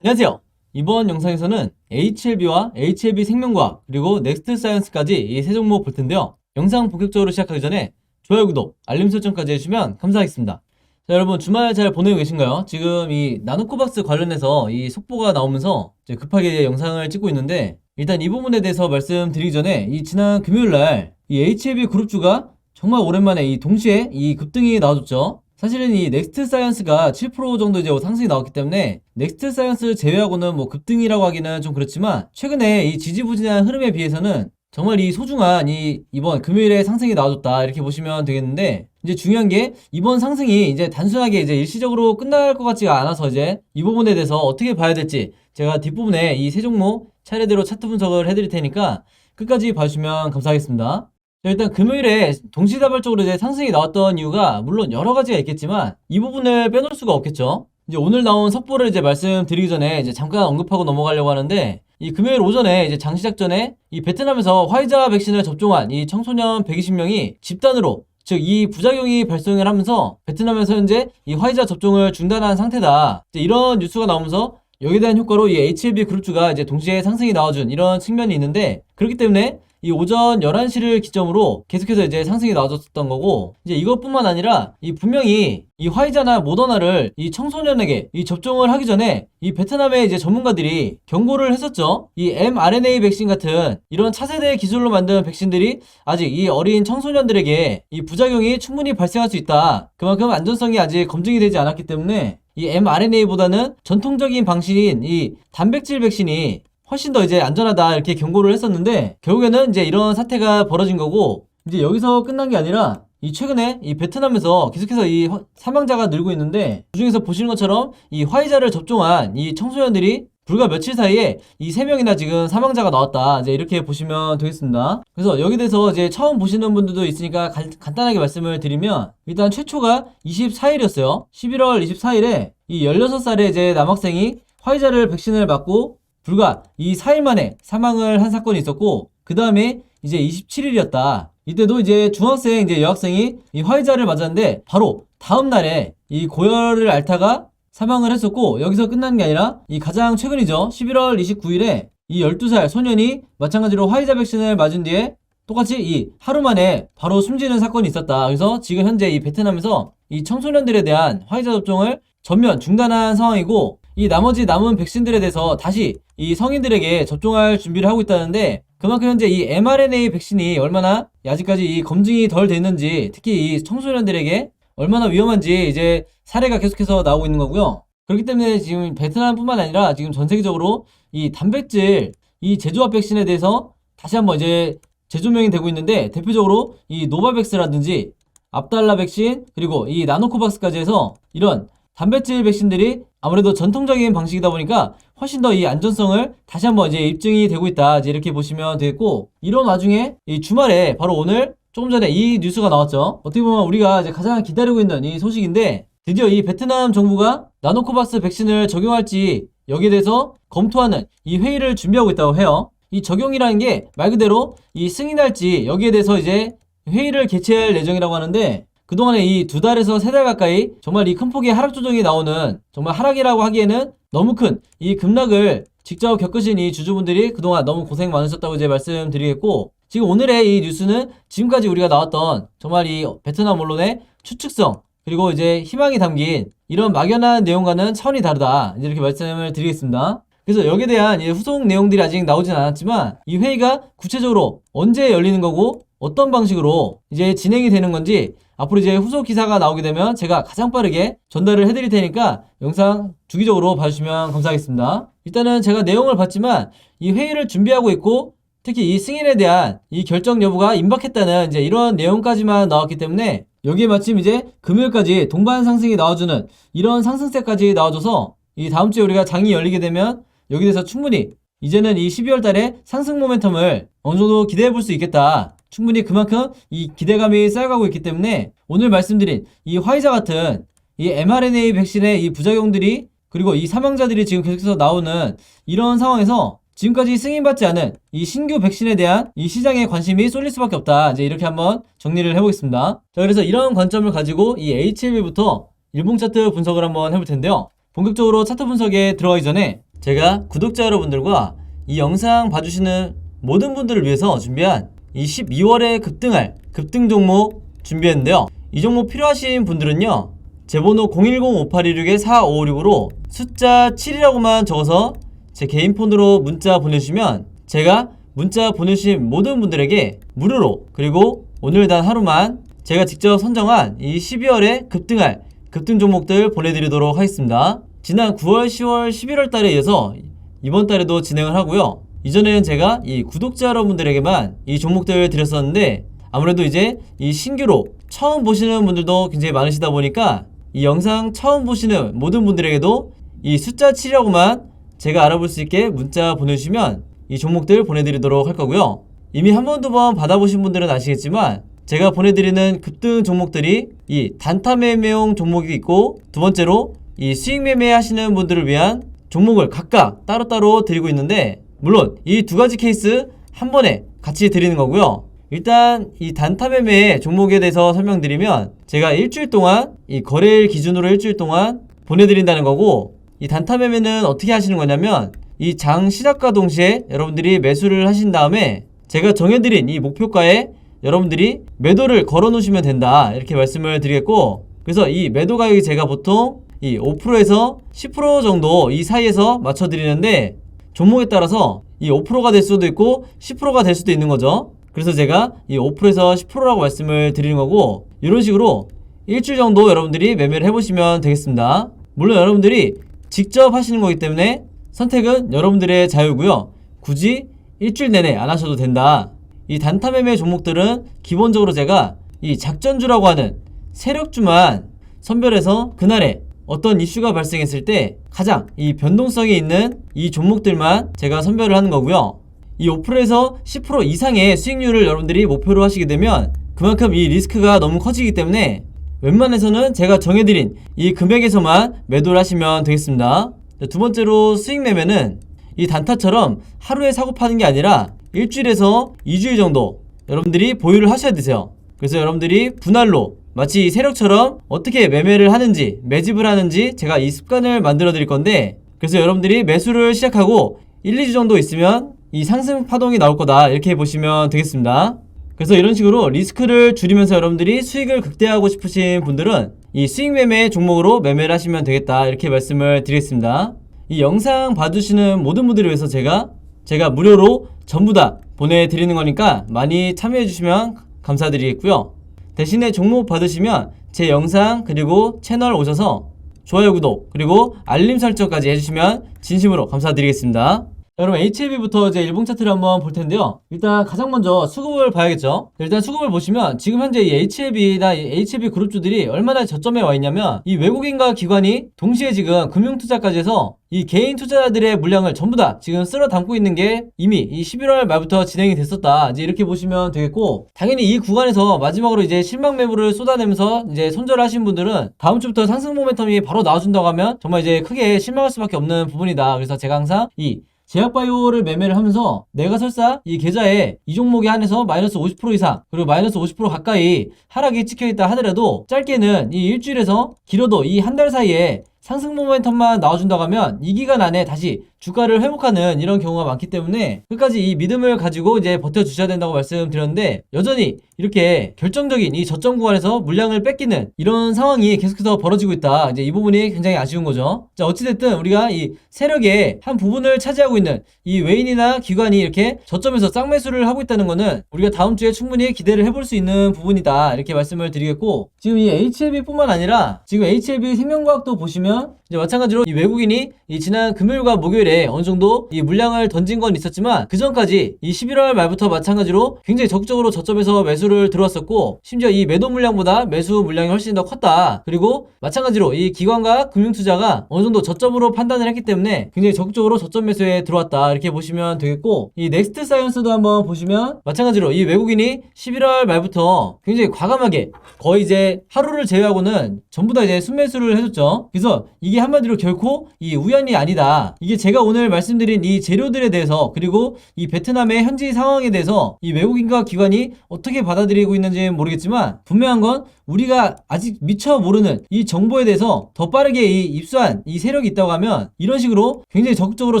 안녕하세요. 이번 영상에서는 HLB와 HLB 생명과학 그리고 넥스트 사이언스까지 이 세 종목 볼 텐데요. 영상 본격적으로 시작하기 전에 좋아요, 구독, 알림 설정까지 해주시면 감사하겠습니다. 자, 여러분 주말 잘 보내고 계신가요? 지금 이 나노코박스 관련해서 이 속보가 나오면서 이제 급하게 영상을 찍고 있는데, 일단 이 부분에 대해서 말씀드리기 전에 이 지난 금요일날 이 HLB 그룹주가 정말 오랜만에 이 동시에 이 급등이 나와줬죠. 사실은 이 넥스트 사이언스가 7% 정도 이제 상승이 나왔기 때문에 넥스트 사이언스 제외하고는 뭐 급등이라고 하기는 좀 그렇지만, 최근에 이 지지부진한 흐름에 비해서는 정말 이 소중한 이번 금요일에 상승이 나와줬다, 이렇게 보시면 되겠는데, 이제 중요한 게 이번 상승이 이제 단순하게 이제 일시적으로 끝날 것 같지가 않아서 이제 이 부분에 대해서 어떻게 봐야 될지 제가 뒷부분에 이 세 종목 차례대로 차트 분석을 해드릴 테니까 끝까지 봐주시면 감사하겠습니다. 자, 일단 금요일에 동시다발적으로 이제 상승이 나왔던 이유가 물론 여러 가지가 있겠지만 이 부분을 빼놓을 수가 없겠죠. 이제 오늘 나온 속보를 이제 말씀드리기 전에 이제 잠깐 언급하고 넘어가려고 하는데, 이 금요일 오전에 이제 장 시작 전에 이 베트남에서 화이자 백신을 접종한 이 청소년 120명이 집단으로, 즉 이 부작용이 발생을 하면서 베트남에서 현재 이 화이자 접종을 중단한 상태다, 이제 이런 뉴스가 나오면서 여기에 대한 효과로 이 HLB 그룹주가 이제 동시에 상승이 나와준 이런 측면이 있는데, 그렇기 때문에 이 오전 11시를 기점으로 계속해서 이제 상승이 나와줬었던 거고, 이제 이것뿐만 아니라 이 분명히 이 화이자나 모더나를 이 청소년에게 이 접종을 하기 전에 이 베트남의 이제 전문가들이 경고를 했었죠. 이 mRNA 백신 같은 이런 차세대 기술로 만든 백신들이 아직 이 어린 청소년들에게 이 부작용이 충분히 발생할 수 있다, 그만큼 안전성이 아직 검증이 되지 않았기 때문에 이 mRNA보다는 전통적인 방식인 이 단백질 백신이 훨씬 더 이제 안전하다, 이렇게 경고를 했었는데, 결국에는 이제 이런 사태가 벌어진 거고, 이제 여기서 끝난 게 아니라 이 최근에 이 베트남에서 계속해서 이 사망자가 늘고 있는데, 그중에서 보시는 것처럼 이 화이자를 접종한 이 청소년들이 불과 며칠 사이에 이 3명이나 지금 사망자가 나왔다, 이제 이렇게 보시면 되겠습니다. 그래서 여기 대해서 이제 처음 보시는 분들도 있으니까 간단하게 말씀을 드리면, 일단 최초가 24일이었어요. 11월 24일에 이 16살의 이제 남학생이 화이자를 백신을 맞고 불과 이 4일 만에 사망을 한 사건이 있었고, 그 다음에 이제 27일이었다. 이때도 이제 중학생 이제 여학생이 이 화이자를 맞았는데 바로 다음 날에 이 고열을 앓다가 사망을 했었고, 여기서 끝난 게 아니라 이 가장 최근이죠. 11월 29일에 이 12살 소년이 마찬가지로 화이자 백신을 맞은 뒤에 똑같이 이 하루 만에 바로 숨지는 사건이 있었다. 그래서 지금 현재 이 베트남에서 이 청소년들에 대한 화이자 접종을 전면 중단한 상황이고, 이 나머지 남은 백신들에 대해서 다시 이 성인들에게 접종할 준비를 하고 있다는데, 그만큼 현재 이 mRNA 백신이 얼마나 아직까지 이 검증이 덜 됐는지, 특히 이 청소년들에게 얼마나 위험한지 이제 사례가 계속해서 나오고 있는 거고요. 그렇기 때문에 지금 베트남뿐만 아니라 지금 전 세계적으로 이 단백질 이 제조합 백신에 대해서 다시 한번 이제 재조명이 되고 있는데, 대표적으로 이 노바백스라든지 압달라 백신, 그리고 이 나노코박스까지 해서 이런 단백질 백신들이 아무래도 전통적인 방식이다 보니까 훨씬 더 이 안전성을 다시 한번 이제 입증이 되고 있다, 이제 이렇게 보시면 되겠고, 이런 와중에 이 주말에 바로 오늘 조금 전에 이 뉴스가 나왔죠. 어떻게 보면 우리가 이제 가장 기다리고 있는 이 소식인데, 드디어 이 베트남 정부가 나노코박스 백신을 적용할지 여기에 대해서 검토하는 이 회의를 준비하고 있다고 해요. 이 적용이라는 게 말 그대로 이 승인할지 여기에 대해서 이제 회의를 개최할 예정이라고 하는데, 그동안에 이 2달에서 3달 가까이 정말 이 큰 폭의 하락 조정이 나오는, 정말 하락이라고 하기에는 너무 큰 이 급락을 직접 겪으신 이 주주분들이 그동안 너무 고생 많으셨다고 이제 말씀드리겠고, 지금 오늘의 이 뉴스는 지금까지 우리가 나왔던 정말 이 베트남 언론의 추측성 그리고 이제 희망이 담긴 이런 막연한 내용과는 차원이 다르다, 이제 이렇게 말씀을 드리겠습니다. 그래서 여기에 대한 후속 내용들이 아직 나오진 않았지만, 이 회의가 구체적으로 언제 열리는 거고 어떤 방식으로 이제 진행이 되는 건지 앞으로 이제 후속 기사가 나오게 되면 제가 가장 빠르게 전달을 해드릴 테니까 영상 주기적으로 봐주시면 감사하겠습니다. 일단은 제가 내용을 봤지만 이 회의를 준비하고 있고, 특히 이 승인에 대한 이 결정 여부가 임박했다는 이제 이런 내용까지만 나왔기 때문에, 여기에 마침 이제 금요일까지 동반 상승이 나와주는 이런 상승세까지 나와줘서 이 다음 주에 우리가 장이 열리게 되면 여기 대해서 충분히 이제는 이 12월 달에 상승 모멘텀을 어느 정도 기대해 볼 수 있겠다, 충분히 그만큼 이 기대감이 쌓여가고 있기 때문에 오늘 말씀드린 이 화이자 같은 이 mRNA 백신의 이 부작용들이, 그리고 이 사망자들이 지금 계속해서 나오는 이런 상황에서 지금까지 승인받지 않은 이 신규 백신에 대한 이 시장에 관심이 쏠릴 수밖에 없다, 이제 이렇게 한번 정리를 해보겠습니다. 자, 그래서 이런 관점을 가지고 이 HLB부터 일봉 차트 분석을 한번 해볼 텐데요. 본격적으로 차트 분석에 들어가기 전에 제가 구독자 여러분들과 이 영상 봐주시는 모든 분들을 위해서 준비한 이 12월에 급등할 급등 종목 준비했는데요. 이 종목 필요하신 분들은요, 제 번호 010-5816-4556으로 숫자 7이라고만 적어서 제 개인 폰으로 문자 보내주시면 제가 문자 보내주신 모든 분들에게 무료로, 그리고 오늘 단 하루만 제가 직접 선정한 이 12월에 급등할 급등 종목들 보내드리도록 하겠습니다. 지난 9월, 10월, 11월 달에 이어서 이번 달에도 진행을 하고요. 이전에는 제가 이 구독자 여러분들에게만 이 종목들을 드렸었는데, 아무래도 이제 이 신규로 처음 보시는 분들도 굉장히 많으시다 보니까 이 영상 처음 보시는 모든 분들에게도 이 숫자 7이라고만 제가 알아볼 수 있게 문자 보내주시면 이 종목들 보내드리도록 할 거고요. 이미 한 번, 두 번 받아보신 분들은 아시겠지만 제가 보내드리는 급등 종목들이 이 단타 매매용 종목이 있고, 두 번째로 이 수익 매매 하시는 분들을 위한 종목을 각각 따로따로 드리고 있는데, 물론 이 두 가지 케이스 한 번에 같이 드리는 거고요. 일단 이 단타 매매 종목에 대해서 설명드리면, 제가 일주일 동안 이 거래일 기준으로 일주일 동안 보내드린다는 거고, 이 단타 매매는 어떻게 하시는 거냐면, 이 장 시작과 동시에 여러분들이 매수를 하신 다음에 제가 정해드린 이 목표가에 여러분들이 매도를 걸어 놓으시면 된다, 이렇게 말씀을 드리겠고, 그래서 이 매도 가격이 제가 보통 이 5%에서 10% 정도 이 사이에서 맞춰 드리는데, 종목에 따라서 이 5%가 될 수도 있고 10%가 될 수도 있는 거죠. 그래서 제가 이 5%에서 10%라고 말씀을 드리는 거고, 이런 식으로 일주일 정도 여러분들이 매매를 해보시면 되겠습니다. 물론 여러분들이 직접 하시는 거기 때문에 선택은 여러분들의 자유고요. 굳이 일주일 내내 안 하셔도 된다. 이 단타 매매 종목들은 기본적으로 제가 이 작전주라고 하는 세력주만 선별해서 그날에 어떤 이슈가 발생했을 때 가장 이 변동성이 있는 이 종목들만 제가 선별을 하는 거고요. 이 5%에서 10% 이상의 수익률을 여러분들이 목표로 하시게 되면 그만큼 이 리스크가 너무 커지기 때문에 웬만해서는 제가 정해드린 이 금액에서만 매도를 하시면 되겠습니다. 두 번째로 수익 매매는 이 단타처럼 하루에 사고 파는 게 아니라 일주일에서 2주일 정도 여러분들이 보유를 하셔야 되세요. 그래서 여러분들이 분할로 마치 이 세력처럼 어떻게 매매를 하는지, 매집을 하는지 제가 이 습관을 만들어 드릴 건데, 그래서 여러분들이 매수를 시작하고 1, 2주 정도 있으면 이 상승 파동이 나올 거다, 이렇게 보시면 되겠습니다. 그래서 이런 식으로 리스크를 줄이면서 여러분들이 수익을 극대화하고 싶으신 분들은 이 수익 매매 종목으로 매매를 하시면 되겠다, 이렇게 말씀을 드리겠습니다. 이 영상 봐주시는 모든 분들을 위해서 제가 무료로 전부 다 보내드리는 거니까 많이 참여해 주시면 감사드리겠고요. 대신에 종목 받으시면 제 영상 그리고 채널 오셔서 좋아요, 구독, 그리고 알림 설정까지 해주시면 진심으로 감사드리겠습니다. 여러분, HLB부터 이제 일봉 차트를 한번 볼 텐데요. 일단 가장 먼저 수급을 봐야겠죠. 일단 수급을 보시면 지금 현재 이 HLB나 이 HLB 그룹주들이 얼마나 저점에 와 있냐면, 이 외국인과 기관이 동시에 지금 금융투자까지 해서 이 개인 투자자들의 물량을 전부 다 지금 쓸어 담고 있는 게 이미 이 11월 말부터 진행이 됐었다, 이제 이렇게 보시면 되겠고, 당연히 이 구간에서 마지막으로 이제 실망 매물을 쏟아내면서 이제 손절을 하신 분들은 다음 주부터 상승 모멘텀이 바로 나와준다고 하면 정말 이제 크게 실망할 수밖에 없는 부분이다. 그래서 제가 항상 이 제약바이오를 매매를 하면서 내가 설사 이 계좌에 이 종목에 한해서 마이너스 50% 이상, 그리고 마이너스 50% 가까이 하락이 찍혀있다 하더라도 짧게는 이 일주일에서 길어도 이 한 달 사이에 상승 모멘텀만 나와준다고 하면 이 기간 안에 다시 주가를 회복하는 이런 경우가 많기 때문에 끝까지 이 믿음을 가지고 이제 버텨주셔야 된다고 말씀드렸는데, 여전히 이렇게 결정적인 이 저점 구간에서 물량을 뺏기는 이런 상황이 계속해서 벌어지고 있다. 이제 이 부분이 굉장히 아쉬운 거죠. 자, 어찌됐든 우리가 이 세력의 한 부분을 차지하고 있는 이 외인이나 기관이 이렇게 저점에서 쌍매수를 하고 있다는 거는 우리가 다음 주에 충분히 기대를 해볼 수 있는 부분이다, 이렇게 말씀을 드리겠고, 지금 이 HLB 뿐만 아니라 지금 HLB 생명과학도 보시면 이제 마찬가지로 이 외국인이 이 지난 금요일과 목요일에 어느 정도 이 물량을 던진 건 있었지만, 그 전까지 이 11월 말부터 마찬가지로 굉장히 적극적으로 저점에서 매수를 들어왔었고, 심지어 이 매도 물량보다 매수 물량이 훨씬 더 컸다. 그리고 마찬가지로 이 기관과 금융투자가 어느 정도 저점으로 판단을 했기 때문에 굉장히 적극적으로 저점 매수에 들어왔다, 이렇게 보시면 되겠고, 이 넥스트 사이언스도 한번 보시면 마찬가지로 이 외국인이 11월 말부터 굉장히 과감하게 거의 이제 하루를 제외하고는 전부 다 이제 순매수를 해줬죠. 그래서 이게 한마디로 결코 이 우연이 아니다. 이게 제가 오늘 말씀드린 이 재료들에 대해서, 그리고 이 베트남의 현지 상황에 대해서 이 외국인과 기관이 어떻게 받아들이고 있는지는 모르겠지만 분명한 건 우리가 아직 미처 모르는 이 정보에 대해서 더 빠르게 입수한 이 세력이 있다고 하면 이런 식으로 굉장히 적극적으로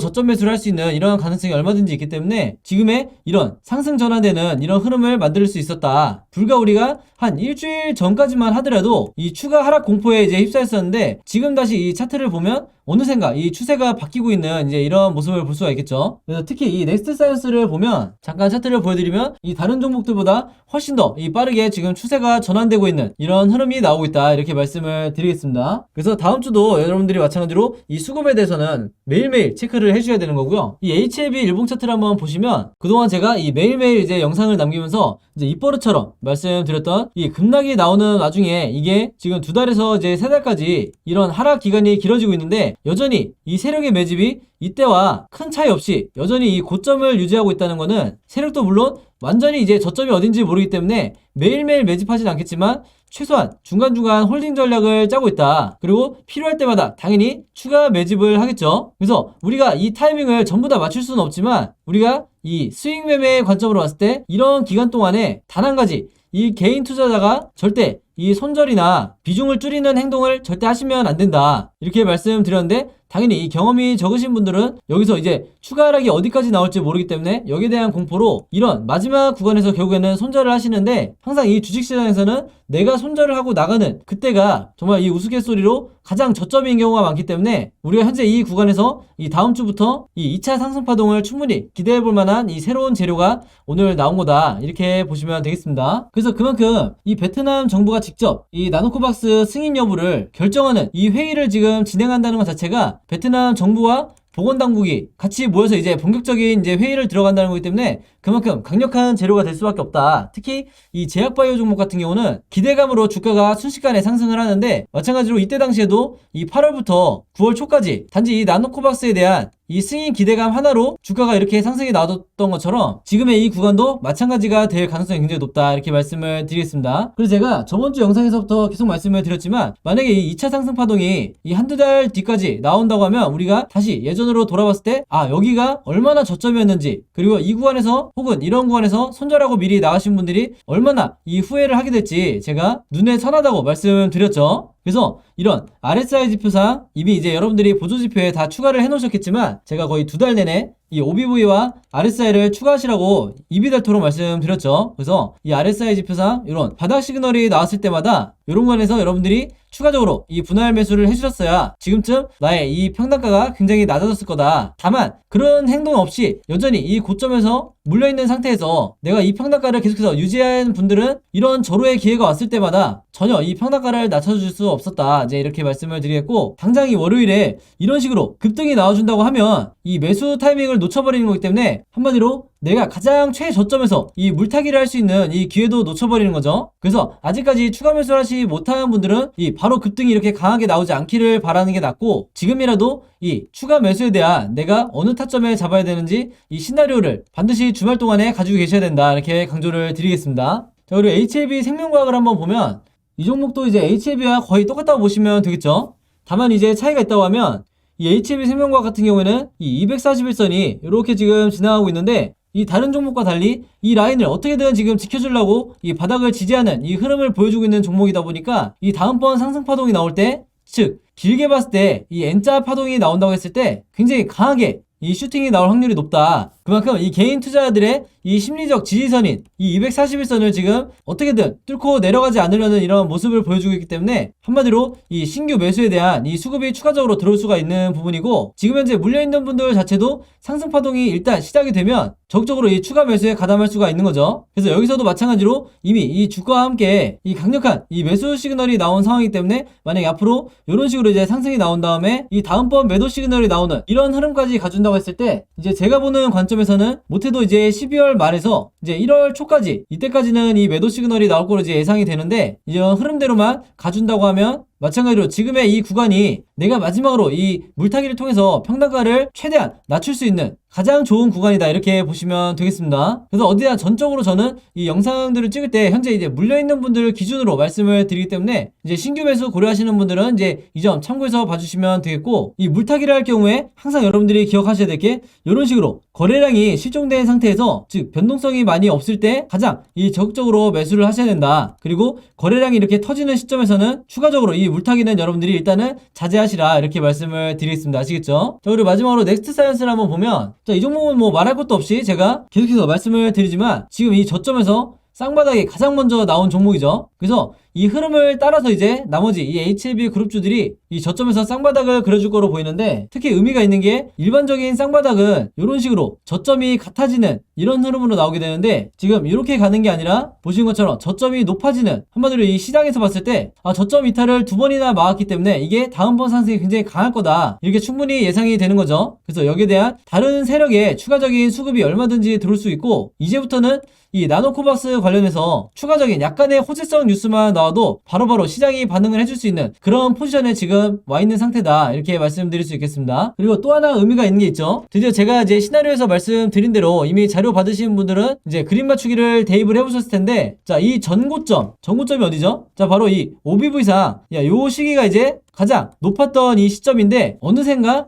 저점 매수를 할 수 있는 이런 가능성이 얼마든지 있기 때문에 지금의 이런 상승 전환되는 이런 흐름을 만들 수 있었다. 불과 우리가 한 일주일 전까지만 하더라도 이 추가 하락 공포에 이제 휩싸였었는데 지금 다시 이 차트를 보면 어느샌가 이 추세가 바뀌고 있는 이제 이런 모습을 볼 수가 있겠죠. 그래서 특히 이 넥스트 사이언스를 보면 잠깐 차트를 보여드리면 이 다른 종목들보다 훨씬 더 이 빠르게 지금 추세가 전환되고 있는 이런 흐름이 나오고 있다 이렇게 말씀을 드리겠습니다. 그래서 다음 주도 여러분들이 마찬가지로 이 수급에 대해서는 매일매일 체크를 해주셔야 되는 거고요. 이 HLB 일봉 차트를 한번 보시면 그동안 제가 이 매일매일 이제 영상을 남기면서 이제 입버릇처럼 말씀드렸던 이 급락이 나오는 와중에 이게 지금 2달에서 이제 3달까지 이런 하락 기간이 길어지고 있는데 여전히 이 세력의 매집이 이때와 큰 차이 없이 여전히 이 고점을 유지하고 있다는 거는 세력도 물론 완전히 이제 저점이 어딘지 모르기 때문에 매일매일 매집하진 않겠지만 최소한 중간중간 홀딩 전략을 짜고 있다. 그리고 필요할 때마다 당연히 추가 매집을 하겠죠. 그래서 우리가 이 타이밍을 전부 다 맞출 수는 없지만 우리가 이 스윙 매매의 관점으로 봤을 때 이런 기간 동안에 단 한 가지 이 개인 투자자가 절대 이 손절이나 비중을 줄이는 행동을 절대 하시면 안 된다. 이렇게 말씀드렸는데 당연히 이 경험이 적으신 분들은 여기서 이제 추가 하락이 어디까지 나올지 모르기 때문에 여기에 대한 공포로 이런 마지막 구간에서 결국에는 손절을 하시는데 항상 이 주식시장에서는 내가 손절을 하고 나가는 그때가 정말 이 우스갯소리로 가장 저점인 경우가 많기 때문에 우리가 현재 이 구간에서 이 다음 주부터 이 2차 상승 파동을 충분히 기대해 볼 만한 이 새로운 재료가 오늘 나온 거다 이렇게 보시면 되겠습니다. 그래서 그만큼 이 베트남 정부가 직접 이 나노코박스 승인 여부를 결정하는 이 회의를 지금 진행한다는 것 자체가 베트남 정부와 보건당국이 같이 모여서 이제 본격적인 이제 회의를 들어간다는 거기 때문에 그만큼 강력한 재료가 될 수밖에 없다. 특히 이 제약바이오 종목 같은 경우는 기대감으로 주가가 순식간에 상승을 하는데 마찬가지로 이때 당시에도 이 8월부터 9월 초까지 단지 이 나노코박스에 대한 이 승인 기대감 하나로 주가가 이렇게 상승이 나왔던 것처럼 지금의 이 구간도 마찬가지가 될 가능성이 굉장히 높다 이렇게 말씀을 드리겠습니다. 그래서 제가 저번주 영상에서부터 계속 말씀을 드렸지만 만약에 이 2차 상승 파동이 이 한두 달 뒤까지 나온다고 하면 우리가 다시 예전으로 돌아봤을 때 여기가 얼마나 저점이었는지 그리고 이 구간에서 혹은 이런 구간에서 손절하고 미리 나가신 분들이 얼마나 이 후회를 하게 될지 제가 눈에 선하다고 말씀드렸죠. 그래서 이런 RSI 지표상 이미 이제 여러분들이 보조지표에 다 추가를 해놓으셨겠지만 제가 거의 2달 내내 이 OBV와 RSI를 추가하시라고 입이 닳도록 말씀드렸죠. 그래서 이 RSI 지표상 이런 바닥 시그널이 나왔을 때마다 이런 관에서 여러분들이 추가적으로 이 분할 매수를 해주셨어야 지금쯤 나의 이 평단가가 굉장히 낮아졌을 거다. 다만 그런 행동 없이 여전히 이 고점에서 물려있는 상태에서 내가 이 평단가를 계속해서 유지한 분들은 이런 절호의 기회가 왔을 때마다 전혀 이 평단가를 낮춰줄 수 없었다. 이제 이렇게 말씀을 드리겠고 당장 이 월요일에 이런 식으로 급등이 나와준다고 하면 이 매수 타이밍을 놓쳐버리는 거기 때문에 한마디로 내가 가장 최저점에서 이 물타기를 할 수 있는 이 기회도 놓쳐버리는 거죠. 그래서 아직까지 추가 매수를 하지 못하는 분들은 이 바로 급등이 이렇게 강하게 나오지 않기를 바라는 게 낫고 지금이라도 이 추가 매수에 대한 내가 어느 타점에 잡아야 되는지 이 시나리오를 반드시 주말 동안에 가지고 계셔야 된다 이렇게 강조를 드리겠습니다. 자, 그리고 HLB 생명과학을 한번 보면 이 종목도 이제 HLB와 거의 똑같다고 보시면 되겠죠. 다만 이제 차이가 있다고 하면 이 HLB 생명과학 같은 경우에는 이 241선이 이렇게 지금 지나가고 있는데 이 다른 종목과 달리 이 라인을 어떻게든 지금 지켜주려고 이 바닥을 지지하는 이 흐름을 보여주고 있는 종목이다 보니까 이 다음번 상승 파동이 나올 때, 즉 길게 봤을 때 이 N자 파동이 나온다고 했을 때 굉장히 강하게 이 슈팅이 나올 확률이 높다. 그만큼 이 개인 투자자들의 이 심리적 지지선인 이 241선을 지금 어떻게든 뚫고 내려가지 않으려는 이런 모습을 보여주고 있기 때문에 한마디로 이 신규 매수에 대한 이 수급이 추가적으로 들어올 수가 있는 부분이고 지금 현재 물려있는 분들 자체도 상승 파동이 일단 시작이 되면 적극적으로 이 추가 매수에 가담할 수가 있는 거죠. 그래서 여기서도 마찬가지로 이미 이 주가와 함께 이 강력한 이 매수 시그널이 나온 상황이기 때문에 만약에 앞으로 이런 식으로 이제 상승이 나온 다음에 이 다음번 매도 시그널이 나오는 이런 흐름까지 가준다고 했을 때 이제 제가 보는 관점에서는 못해도 이제 12월 말에서 이제 1월 초까지 이때까지는 이 매도 시그널이 나올 거로 이제 예상이 되는데 이런 흐름대로만 가준다고 하면 마찬가지로 지금의 이 구간이 내가 마지막으로 이 물타기를 통해서 평단가를 최대한 낮출 수 있는 가장 좋은 구간이다 이렇게 보시면 되겠습니다. 그래서 어디나 전적으로 저는 이 영상들을 찍을 때 현재 이제 물려있는 분들 기준으로 말씀을 드리기 때문에 이제 신규 매수 고려하시는 분들은 이제 이 점 참고해서 봐주시면 되겠고 이 물타기를 할 경우에 항상 여러분들이 기억하셔야 될 게 이런 식으로 거래량이 실종된 상태에서, 즉 변동성이 많이 없을 때 가장 이 적극적으로 매수를 하셔야 된다. 그리고 거래량이 이렇게 터지는 시점에서는 추가적으로 이 물타기는 여러분들이 일단은 자제하시라, 이렇게 말씀을 드리겠습니다. 아시겠죠? 자, 그리고 마지막으로 넥스트 사이언스를 한번 보면, 자, 이 종목은 뭐 말할 것도 없이 제가 계속해서 말씀을 드리지만 지금 이 저점에서 쌍바닥이 가장 먼저 나온 종목이죠. 그래서 이 흐름을 따라서 이제 나머지 이 HLB 그룹주들이 이 저점에서 쌍바닥을 그려줄 거로 보이는데, 특히 의미가 있는 게 일반적인 쌍바닥은 이런 식으로 저점이 같아지는 이런 흐름으로 나오게 되는데, 지금 이렇게 가는 게 아니라 보시는 것처럼 저점이 높아지는, 한마디로 이 시장에서 봤을 때 저점 이탈을 2번이나 막았기 때문에 이게 다음번 상승이 굉장히 강할 거다, 이렇게 충분히 예상이 되는 거죠. 그래서 여기에 대한 다른 세력의 추가적인 수급이 얼마든지 들어올 수 있고, 이제부터는 이 나노코박스 관련해서 추가적인 약간의 호재성 뉴스만 나와도 바로바로 시장이 반응을 해줄 수 있는 그런 포지션에 지금 와 있는 상태다, 이렇게 말씀드릴 수 있겠습니다. 그리고 또 하나 의미가 있는 게 있죠. 드디어 제가 이제 시나리오에서 말씀드린 대로 이미 자료 받으신 분들은 이제 그림 맞추기를 대입을 해보셨을 텐데, 자, 이 전고점이 어디죠? 자, 바로 이 OBV상, 요 시기가 이제 가장 높았던 이 시점인데, 어느샌가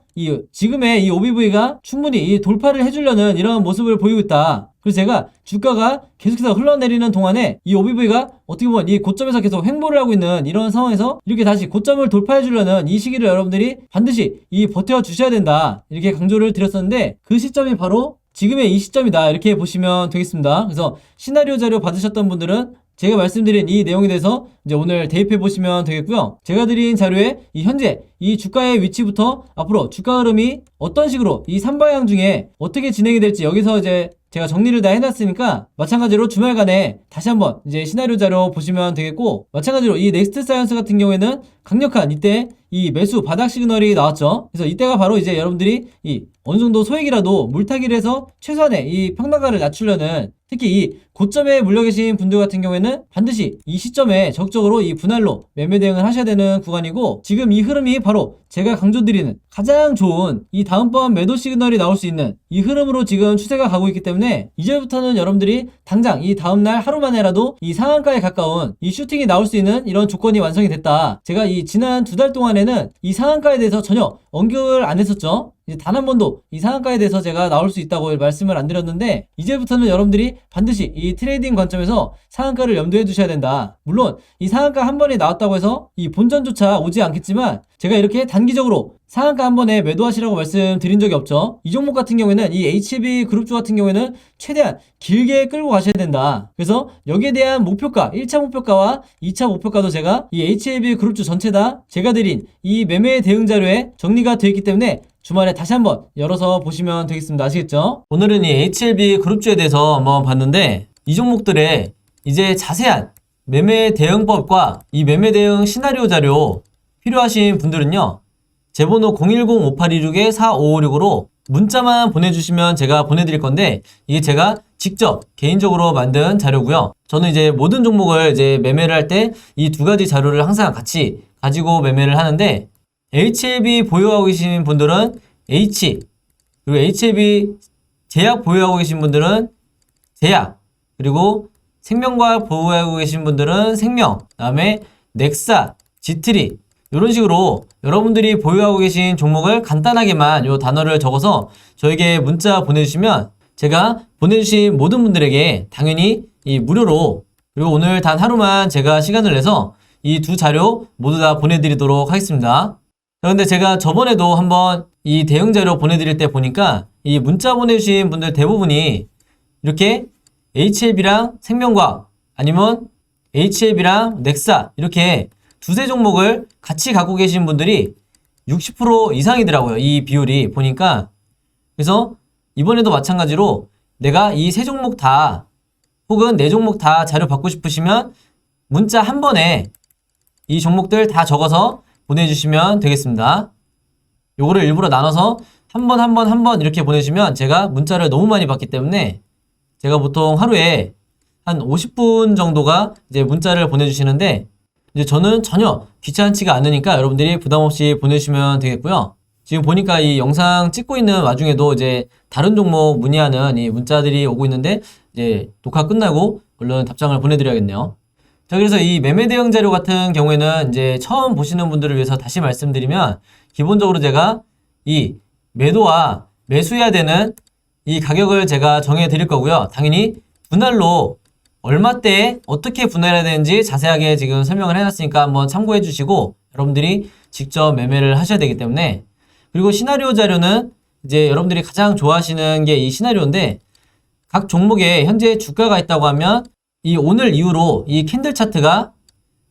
지금의 이 OBV가 충분히 이 돌파를 해주려는 이런 모습을 보이고 있다. 그래서 제가 주가가 계속해서 흘러내리는 동안에 이 OBV가 어떻게 보면 이 고점에서 계속 횡보를 하고 있는 이런 상황에서 이렇게 다시 고점을 돌파해 주려는 이 시기를 여러분들이 반드시 버텨 주셔야 된다, 이렇게 강조를 드렸었는데, 그 시점이 바로 지금의 이 시점이다, 이렇게 보시면 되겠습니다. 그래서 시나리오 자료 받으셨던 분들은 제가 말씀드린 이 내용에 대해서 이제 오늘 대입해 보시면 되겠고요. 제가 드린 자료에 이 현재 이 주가의 위치부터 앞으로 주가 흐름이 어떤 식으로 이 3방향 중에 어떻게 진행이 될지 여기서 이제 제가 정리를 다 해놨으니까, 마찬가지로 주말간에 다시 한번 이제 시나리오 자료 보시면 되겠고, 마찬가지로 이 넥스트 사이언스 같은 경우에는 강력한 이때 이 매수 바닥 시그널이 나왔죠. 그래서 이때가 바로 이제 여러분들이 이 어느 정도 소액이라도 물타기를 해서 최소한의 이 평단가를 낮추려는, 특히 이 고점에 물려 계신 분들 같은 경우에는 반드시 이 시점에 적극적으로 이 분할로 매매 대응을 하셔야 되는 구간이고, 지금 이 흐름이 바로 제가 강조드리는 가장 좋은 이 다음번 매도 시그널이 나올 수 있는 이 흐름으로 지금 추세가 가고 있기 때문에, 이제부터는 여러분들이 당장 이 다음날 하루 만에라도 이 상한가에 가까운 이 슈팅이 나올 수 있는 이런 조건이 완성이 됐다. 제가 이 지난 2달 동안에는 이 상한가에 대해서 전혀 언급을 안 했었죠. 이제 단 한 번도 이 상한가에 대해서 제가 나올 수 있다고 말씀을 안 드렸는데, 이제부터는 여러분들이 반드시 이 트레이딩 관점에서 상한가를 염두에 두셔야 된다. 물론 이 상한가 한 번에 나왔다고 해서 이 본전조차 오지 않겠지만, 제가 이렇게 단기적으로 상한가 한 번에 매도하시라고 말씀드린 적이 없죠. 이 종목 같은 경우에는 이 HLB 그룹주 같은 경우에는 최대한 길게 끌고 가셔야 된다. 그래서 여기에 대한 목표가, 1차 목표가와 2차 목표가도 제가 이 HLB 그룹주 전체 다 제가 드린 이 매매 대응 자료에 정리가 되어 있기 때문에 주말에 다시 한번 열어서 보시면 되겠습니다. 아시겠죠? 오늘은 이 HLB 그룹주에 대해서 한번 봤는데, 이 종목들의 이제 자세한 매매 대응법과 이 매매 대응 시나리오 자료 필요하신 분들은요, 제 번호 010-5826-4556으로 문자만 보내주시면 제가 보내드릴 건데, 이게 제가 직접 개인적으로 만든 자료고요. 저는 이제 모든 종목을 이제 매매를 할 때 이 두 가지 자료를 항상 같이 가지고 매매를 하는데, HLB 보유하고 계신 분들은 H, 그리고 HLB 제약 보유하고 계신 분들은 제약, 그리고 생명과학 보유하고 계신 분들은 생명, 그 다음에 넥사, 지트리, 이런 식으로 여러분들이 보유하고 계신 종목을 간단하게만 요 단어를 적어서 저에게 문자 보내주시면 제가 보내주신 모든 분들에게 당연히 이 무료로, 그리고 오늘 단 하루만 제가 시간을 내서 이 두 자료 모두 다 보내드리도록 하겠습니다. 그런데 제가 저번에도 한번 이 대응 자료 보내드릴 때 보니까 이 문자 보내주신 분들 대부분이 이렇게 HLB랑 생명과학, 아니면 HLB랑 넥사, 이렇게 두세 종목을 같이 갖고 계신 분들이 60% 이상이더라고요, 이 비율이 보니까. 그래서 이번에도 마찬가지로 내가 이 세 종목 다, 혹은 네 종목 다 자료 받고 싶으시면 문자 한 번에 이 종목들 다 적어서 보내주시면 되겠습니다. 요거를 일부러 나눠서 한 번 이렇게 보내주시면 제가 문자를 너무 많이 받기 때문에 제가 보통 하루에 한 50분 정도가 이제 문자를 보내주시는데, 이제 저는 전혀 귀찮지가 않으니까 여러분들이 부담없이 보내주시면 되겠고요. 지금 보니까 이 영상 찍고 있는 와중에도 이제 다른 종목 문의하는 이 문자들이 오고 있는데, 이제 녹화 끝나고 얼른 답장을 보내드려야겠네요. 자, 그래서 이 매매 대응 자료 같은 경우에는 이제 처음 보시는 분들을 위해서 다시 말씀드리면, 기본적으로 제가 이 매도와 매수해야 되는 이 가격을 제가 정해 드릴 거고요. 당연히 분할로 얼마대에 어떻게 분할해야 되는지 자세하게 지금 설명을 해놨으니까 한번 참고해 주시고 여러분들이 직접 매매를 하셔야 되기 때문에, 그리고 시나리오 자료는 이제 여러분들이 가장 좋아하시는 게 이 시나리오인데, 각 종목에 현재 주가가 있다고 하면 이 오늘 이후로 이 캔들 차트가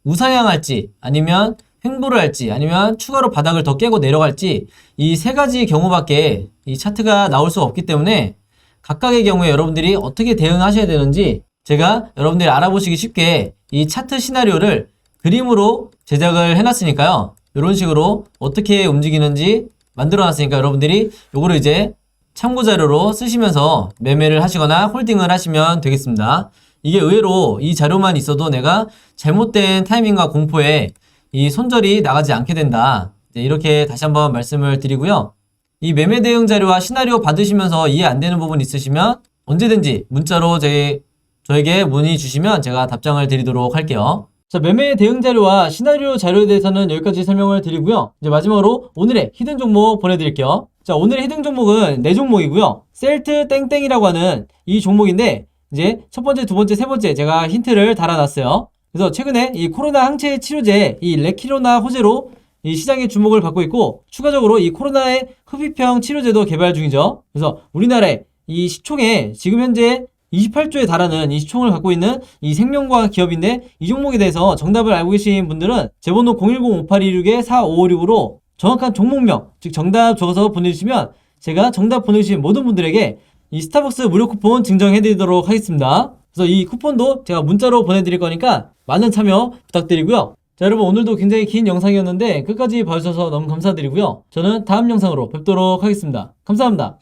우상향할지 아니면 횡보를 할지 아니면 추가로 바닥을 더 깨고 내려갈지, 이 세 가지 경우밖에 이 차트가 나올 수가 없기 때문에 각각의 경우에 여러분들이 어떻게 대응하셔야 되는지 제가 여러분들이 알아보시기 쉽게 이 차트 시나리오를 그림으로 제작을 해놨으니까요. 이런 식으로 어떻게 움직이는지 만들어놨으니까 여러분들이 요거를 이제 참고자료로 쓰시면서 매매를 하시거나 홀딩을 하시면 되겠습니다. 이게 의외로 이 자료만 있어도 내가 잘못된 타이밍과 공포에 이 손절이 나가지 않게 된다. 이렇게 다시 한번 말씀을 드리고요. 이 매매 대응 자료와 시나리오 받으시면서 이해 안 되는 부분 있으시면 언제든지 문자로 저에게 문의 주시면 제가 답장을 드리도록 할게요. 자, 매매 대응 자료와 시나리오 자료에 대해서는 여기까지 설명을 드리고요. 이제 마지막으로 오늘의 히든 종목 보내드릴게요. 자, 오늘의 히든 종목은 4종목이고요. 셀트 땡땡이라고 하는 이 종목인데, 이제 첫 번째, 두 번째, 세 번째 제가 힌트를 달아놨어요. 그래서 최근에 이 코로나 항체 치료제 이 레키로나 호재로 이 시장의 주목을 받고 있고, 추가적으로 이 코로나의 흡입형 치료제도 개발 중이죠. 그래서 우리나라의 이 시총에 지금 현재 28조에 달하는 이 시총을 갖고 있는 이 생명과학 기업인데, 이 종목에 대해서 정답을 알고 계신 분들은 제 번호 010-5826-4556으로 정확한 종목명, 즉 정답 적어서 보내주시면 제가 정답 보내주신 모든 분들에게 이 스타벅스 무료 쿠폰 증정해드리도록 하겠습니다. 그래서 이 쿠폰도 제가 문자로 보내드릴 거니까 많은 참여 부탁드리고요. 자, 여러분, 오늘도 굉장히 긴 영상이었는데 끝까지 봐주셔서 너무 감사드리고요. 저는 다음 영상으로 뵙도록 하겠습니다. 감사합니다.